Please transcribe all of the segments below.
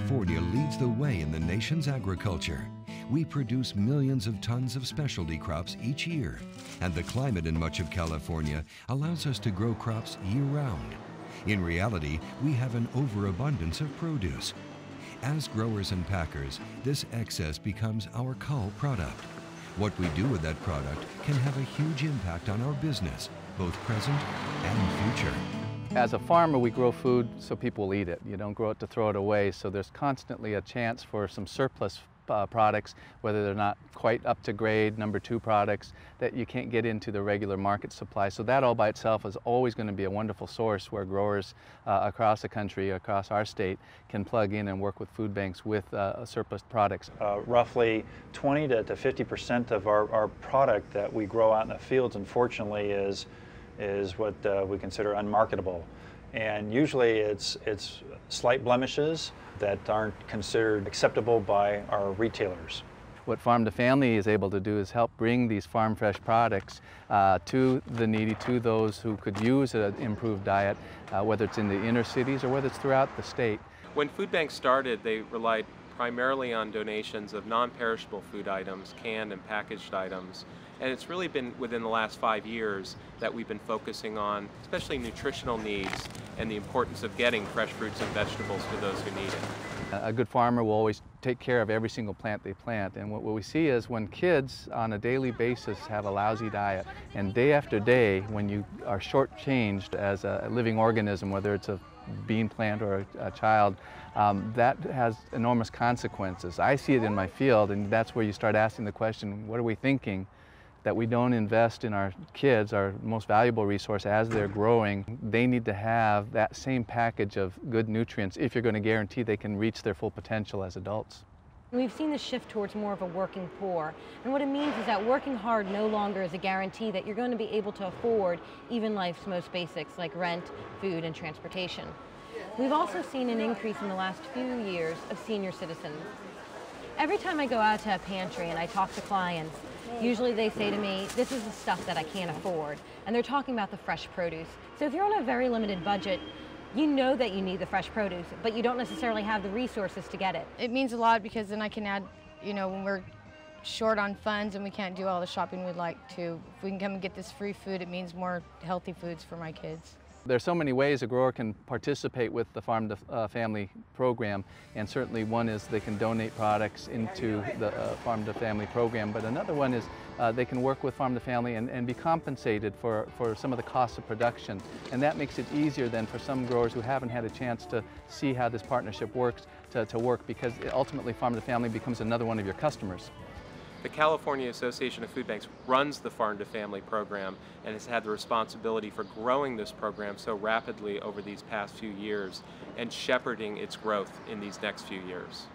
California leads the way in the nation's agriculture. We produce millions of tons of specialty crops each year, and the climate in much of California allows us to grow crops year-round. In reality, we have an overabundance of produce. As growers and packers, this excess becomes our cull product. What we do with that product can have a huge impact on our business, both present and future. As a farmer, we grow food so people will eat it. You don't grow it to throw it away, so there's constantly a chance for some surplus products, whether they're not quite up to grade, number 2 products, that you can't get into the regular market supply. So that all by itself is always going to be a wonderful source where growers across the country, across our state, can plug in and work with food banks with surplus products. Roughly 20 to 50% of our product that we grow out in the fields, unfortunately, is what we consider unmarketable. And usually it's slight blemishes that aren't considered acceptable by our retailers. What Farm to Family is able to do is help bring these farm fresh products to the needy, to those who could use an improved diet, whether it's in the inner cities or whether it's throughout the state. When food banks started, they relied primarily on donations of non-perishable food items, canned and packaged items. And it's really been within the last 5 years that we've been focusing on especially nutritional needs and the importance of getting fresh fruits and vegetables to those who need it. A good farmer will always take care of every single plant they plant, and what we see is when kids on a daily basis have a lousy diet, and day after day when you are shortchanged as a living organism, whether it's a bean plant or a child, that has enormous consequences. I see it in my field, and that's where you start asking the question, what are we thinking that we don't invest in our kids, our most valuable resource, as they're growing? They need to have that same package of good nutrients if you're going to guarantee they can reach their full potential as adults. We've seen the shift towards more of a working poor, and what it means is that working hard no longer is a guarantee that you're going to be able to afford even life's most basics like rent, food, and transportation. We've also seen an increase in the last few years of senior citizens. Every time I go out to a pantry and I talk to clients, usually they say to me, this is the stuff that I can't afford. And they're talking about the fresh produce. So if you're on a very limited budget, you know that you need the fresh produce, but you don't necessarily have the resources to get it. It means a lot because then I can add, when we're short on funds and we can't do all the shopping we'd like to, if we can come and get this free food, it means more healthy foods for my kids. There's so many ways a grower can participate with the Farm to Family program, and certainly one is they can donate products into the Farm to Family program, but another one is they can work with Farm to Family and be compensated for some of the costs of production. And that makes it easier then for some growers who haven't had a chance to see how this partnership works to work, because ultimately Farm to Family becomes another one of your customers. The California Association of Food Banks runs the Farm to Family program and has had the responsibility for growing this program so rapidly over these past few years and shepherding its growth in these next few years.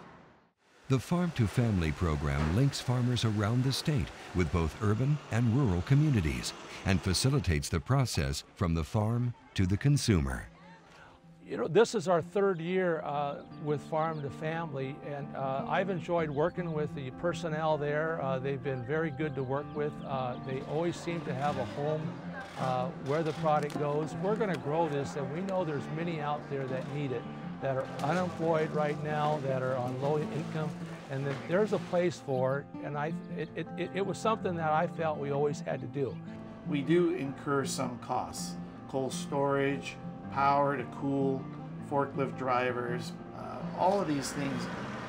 The Farm to Family program links farmers around the state with both urban and rural communities and facilitates the process from the farm to the consumer. This is our 3rd year with Farm to Family, and I've enjoyed working with the personnel there. They've been very good to work with. They always seem to have a home where the product goes. We're going to grow this, and we know there's many out there that need it, that are unemployed right now, that are on low income, and that there's a place for it, and it was something that I felt we always had to do. We do incur some costs, cold storage, power to cool, forklift drivers, all of these things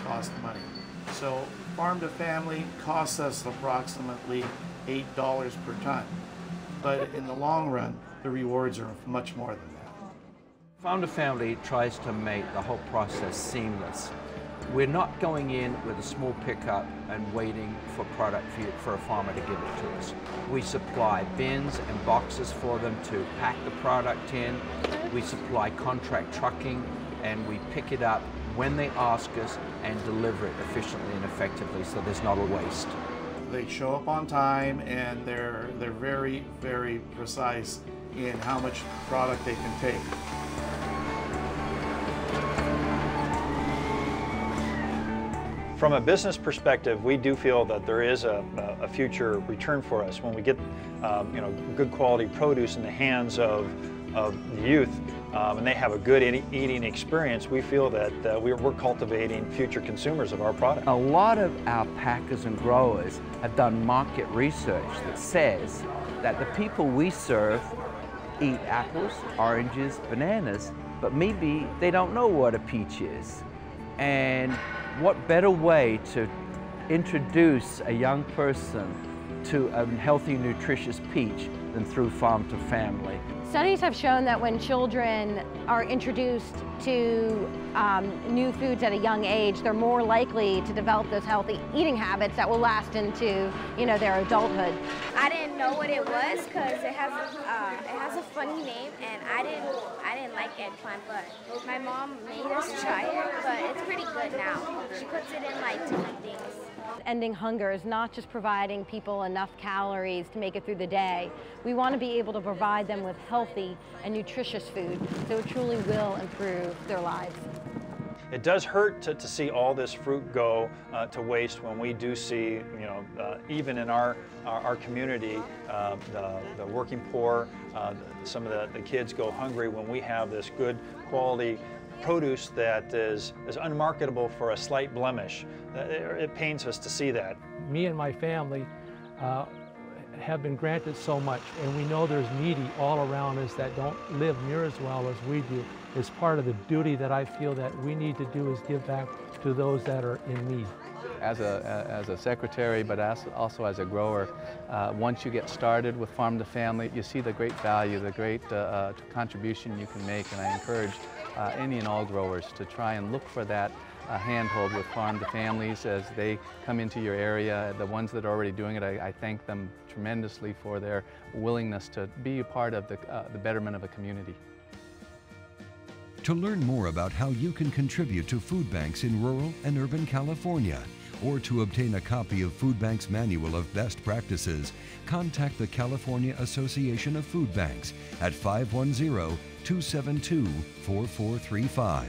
cost money. So Farm to Family costs us approximately $8 per ton, but in the long run, the rewards are much more than that. Farm to Family tries to make the whole process seamless. We're not going in with a small pickup and waiting for product for a farmer to give it to us. We supply bins and boxes for them to pack the product in. We supply contract trucking, and we pick it up when they ask us and deliver it efficiently and effectively so there's not a waste. They show up on time, and they're very, very precise in how much product they can take. From a business perspective, we do feel that there is a future return for us when we get good quality produce in the hands of the youth. and they have a good eating experience, we feel that we're cultivating future consumers of our product. A lot of our packers and growers have done market research that says that the people we serve eat apples, oranges, bananas, but maybe they don't know what a peach is. And what better way to introduce a young person to a healthy, nutritious peach than through Farm to Family. Studies have shown that when children are introduced to new foods at a young age, they're more likely to develop those healthy eating habits that will last into, their adulthood. I didn't know what it was because it has a funny name, and I didn't like eggplant, but my mom made us try it, but it's pretty good now. She puts it in like different things. Ending hunger is not just providing people enough calories to make it through the day. We want to be able to provide them with healthy and nutritious food, so it truly will improve their lives. It does hurt to see all this fruit go to waste when we do see, even in our community, the working poor, some of the kids go hungry when we have this good quality produce that is unmarketable for a slight blemish. It pains us to see that. Me and my family have been granted so much, and we know there's needy all around us that don't live near as well as we do. It's part of the duty that I feel that we need to do is give back to those that are in need. As a secretary, but also as a grower, once you get started with Farm to Family, you see the great value, the great contribution you can make, and I encourage any and all growers to try and look for that handhold with Farm to Families as they come into your area. The ones that are already doing it, I thank them tremendously for their willingness to be a part of the betterment of a community. To learn more about how you can contribute to food banks in rural and urban California, or to obtain a copy of Food Bank's Manual of Best Practices, contact the California Association of Food Banks at 510-272-4435.